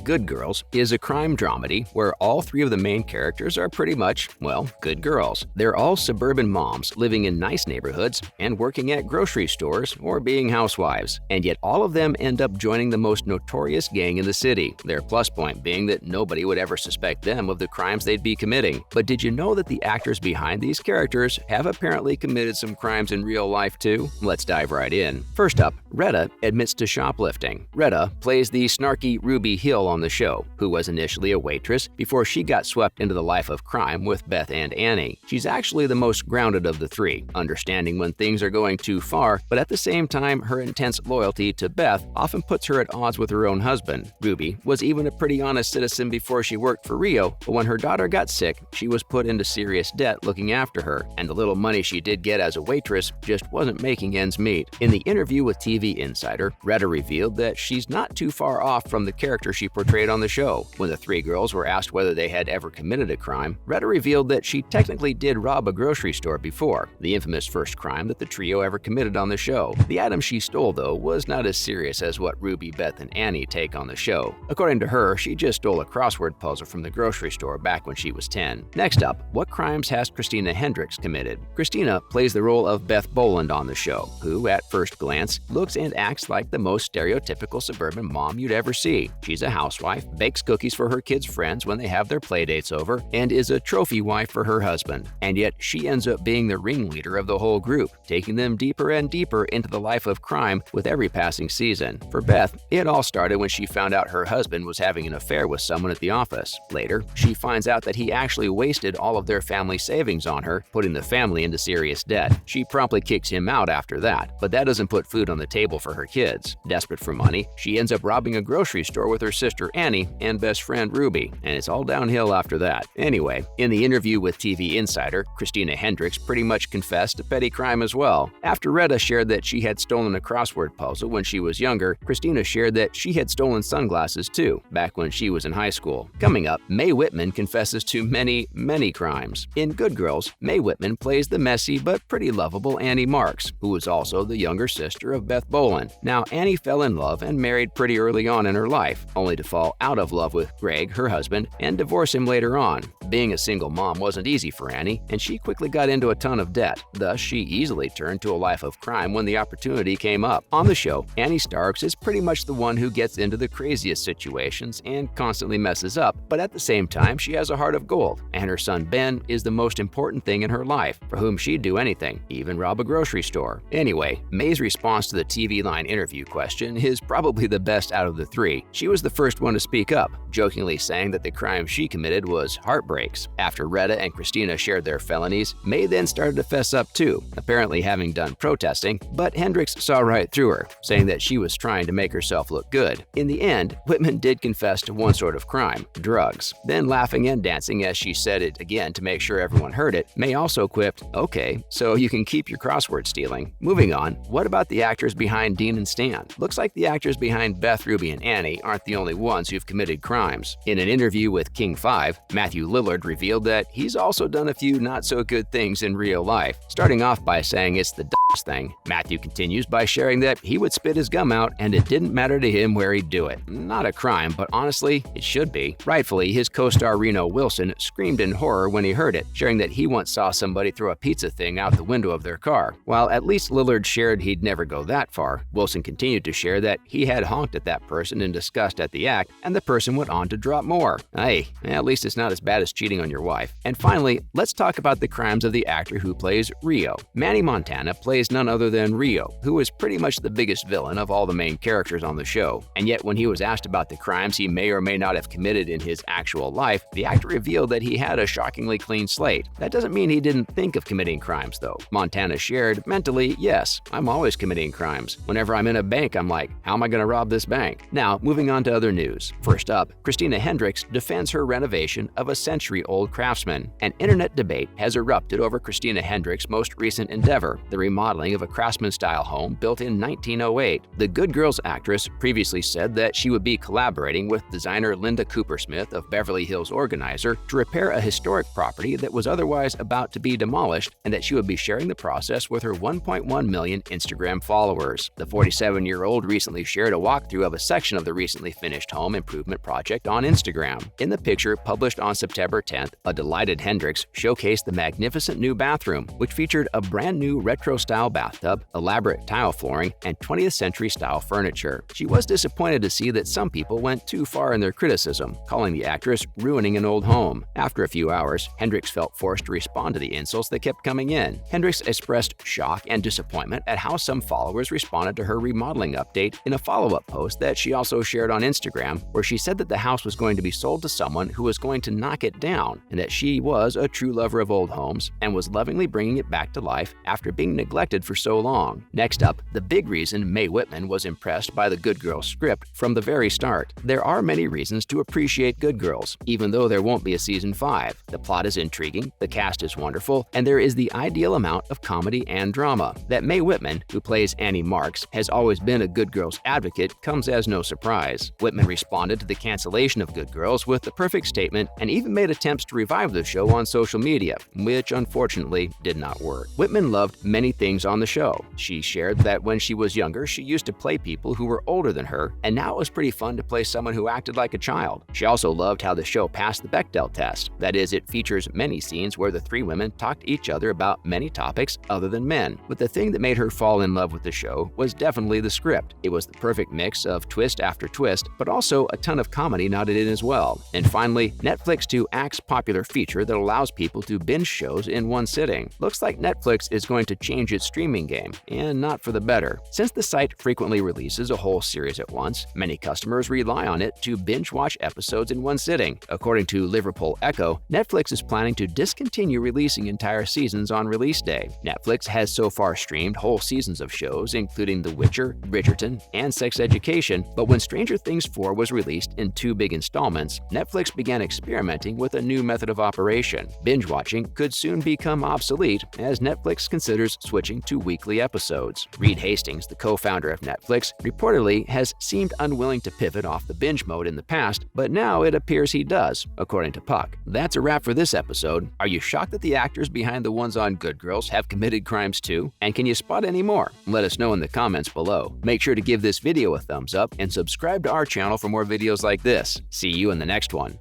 Good Girls is a crime dramedy where all three of the main characters are pretty much, well, good girls. They're all suburban moms living in nice neighborhoods and working at grocery stores or being housewives. And yet all of them end up joining the most notorious gang in the city, their plus point being that nobody would ever suspect them of the crimes they'd be committing. But did you know that the actors behind these characters have apparently committed some crimes in real life too? Let's dive right in. First up, Retta admits to shoplifting. Retta plays the snarky Ruby Hill on the show, who was initially a waitress before she got swept into the life of crime with Beth and Annie. She's actually the most grounded of the three, understanding when things are going too far, but at the same time, her intense loyalty to Beth often puts her at odds with her own husband. Ruby was even a pretty honest citizen before she worked for Rio, but when her daughter got sick, she was put into serious debt looking after her, and the little money she did get as a waitress just wasn't making ends meet. In the interview with TV Insider, Retta revealed that she's not too far off from the character she portrayed on the show. When the three girls were asked whether they had ever committed a crime, Retta revealed that she technically did rob a grocery store before, the infamous first crime that the trio ever committed on the show. The item she stole, though, was not as serious as what Ruby, Beth, and Annie take on the show. According to her, she just stole a crossword puzzle from the grocery store back when she was 10. Next up, what crimes has Christina Hendricks committed? Christina plays the role of Beth Boland on the show, who, at first glance, looks and acts like the most stereotypical suburban mom you'd ever see. She's a housewife, bakes cookies for her kids' friends when they have their playdates over, and is a trophy wife for her husband. And yet, she ends up being the ringleader of the whole group, taking them deeper and deeper into the life of crime with every passing season. For Beth, it all started when she found out her husband was having an affair with someone at the office. Later, she finds out that he actually wasted all of their family savings on her, putting the family into serious debt. She promptly kicks him out after that, but that doesn't put food on the table for her kids. Desperate for money, she ends up robbing a grocery store with her sister Annie and best friend Ruby, and it's all downhill after that. Anyway, in the interview with TV Insider, Christina Hendricks pretty much confessed to petty crime as well. After Retta shared that she had stolen a crossword puzzle when she was younger, Christina shared that she had stolen sunglasses too, back when she was in high school. Coming up, Mae Whitman confesses to many crimes. In Good Girls, Mae Whitman plays the messy but pretty lovable Annie Marks, who is also the younger sister of Beth Boland. Now, Annie fell in love and married pretty early on in her life, only to fall out of love with Greg, her husband, and divorce him later on. Being a single mom wasn't easy for Annie, and she quickly got into a ton of debt. Thus, she easily turned to a life of crime when the opportunity came up. On the show, Annie Starks is pretty much the one who gets into the craziest situations and constantly messes up, but at the same time, she has a heart of gold, and her son Ben is the most important thing in her life, for whom she'd do anything, even rob a grocery store. Anyway, Mae's response to the TV Line interview question is probably the best out of the three. She was the first one to speak up, jokingly saying that the crime she committed was heartbreaks. After Retta and Christina shared their felonies, Mae then started to fess up too, apparently having done protesting, but Hendricks saw right through her, saying that she was trying to make herself look good. In the end, Whitman did confess to one sort of crime, drugs. Then laughing and dancing as she said it again to make sure everyone heard it, Mae also quipped, "Okay, so you can keep your crossword stealing." Moving on, what about the actors behind Dean and Stan? Looks like the actors behind Beth, Ruby, and Annie aren't the only ones who've committed crimes. In an interview with King 5, Matthew Lillard revealed that he's also done a few not-so-good things in real life, starting off by saying it's the thing. Matthew continues by sharing that he would spit his gum out and it didn't matter to him where he'd do it. Not a crime, but honestly, it should be. Rightfully, his co-star Reno Wilson screamed in horror when he heard it, sharing that he once saw somebody throw a pizza thing out the window of their car. While at least Lillard shared he'd never go that far, Wilson continued to share that he had honked at that person in disgust at the act, and the person went on to drop more. Hey, at least it's not as bad as cheating on your wife. And finally, let's talk about the crimes of the actor who plays Rio. Manny Montana plays none other than Rio, who is pretty much the biggest villain of all the main characters on the show. And yet, when he was asked about the crimes he may or may not have committed in his actual life, the actor revealed that he had a shockingly clean slate. That doesn't mean he didn't think of committing crimes, though. Montana shared, mentally, yes, I'm always committing crimes. Whenever I'm in a bank, I'm like, how am I going to rob this bank? Now, moving on to other news. First up, Christina Hendricks defends her renovation of a century century-old craftsman. An internet debate has erupted over Christina Hendricks' most recent endeavor, the remodeling of a craftsman-style home built in 1908. The Good Girls actress previously said that she would be collaborating with designer Linda Coopersmith of Beverly Hills Organizer to repair a historic property that was otherwise about to be demolished, and that she would be sharing the process with her 1.1 million Instagram followers. The 47-year-old recently shared a walkthrough of a section of the recently finished home improvement project on Instagram. In the picture published on September 10th, a delighted Hendricks showcased the magnificent new bathroom, which featured a brand new retro-style bathtub, elaborate tile flooring, and 20th century-style furniture. She was disappointed to see that some people went too far in their criticism, calling the actress ruining an old home. After a few hours, Hendricks felt forced to respond to the insults that kept coming in. Hendricks expressed shock and disappointment at how some followers responded to her remodeling update in a follow-up post that she also shared on Instagram, where she said that the house was going to be sold to someone who was going to knock it down, and that she was a true lover of old homes and was lovingly bringing it back to life after being neglected for so long. Next up, the big reason Mae Whitman was impressed by the Good Girls script from the very start. There are many reasons to appreciate Good Girls, even though there won't be a season 5. The plot is intriguing, the cast is wonderful, and there is the ideal amount of comedy and drama. That Mae Whitman, who plays Annie Marks, has always been a Good Girls advocate comes as no surprise. Whitman responded to the cancellation of Good Girls with the perfect statement and even made attempts to revive the show on social media, which unfortunately did not work. Whitman loved many things on the show. She shared that when she was younger, she used to play people who were older than her, and now it was pretty fun to play someone who acted like a child. She also loved how the show passed the Bechdel test. That is, it features many scenes where the three women talk to each other about many topics other than men. But the thing that made her fall in love with the show was definitely the script. It was the perfect mix of twist after twist, but also a ton of comedy knotted in as well. And finally, Netflix 2 Act's popular feature that allows people to binge shows in one sitting. Looks like Netflix is going to change its streaming game, and not for the better. Since the site frequently releases a whole series at once, many customers rely on it to binge watch episodes in one sitting. According to Liverpool Echo, Netflix is planning to discontinue releasing entire seasons on release day. Netflix has so far streamed whole seasons of shows, including The Witcher, Bridgerton, and Sex Education, but when Stranger Things 4 was released in 2 big installments, Netflix began experimenting with a new method of operation. Binge watching could soon become obsolete as Netflix considers switching to weekly episodes. Reed Hastings, the co-founder of Netflix, reportedly has seemed unwilling to pivot off the binge mode in the past, but now it appears he does, according to Puck. That's a wrap for this episode. Are you shocked that the actors behind the ones on Good Girls have committed crimes too? And can you spot any more? Let us know in the comments below. Make sure to give this video a thumbs up and subscribe to our channel for more videos like this. See you in the next one.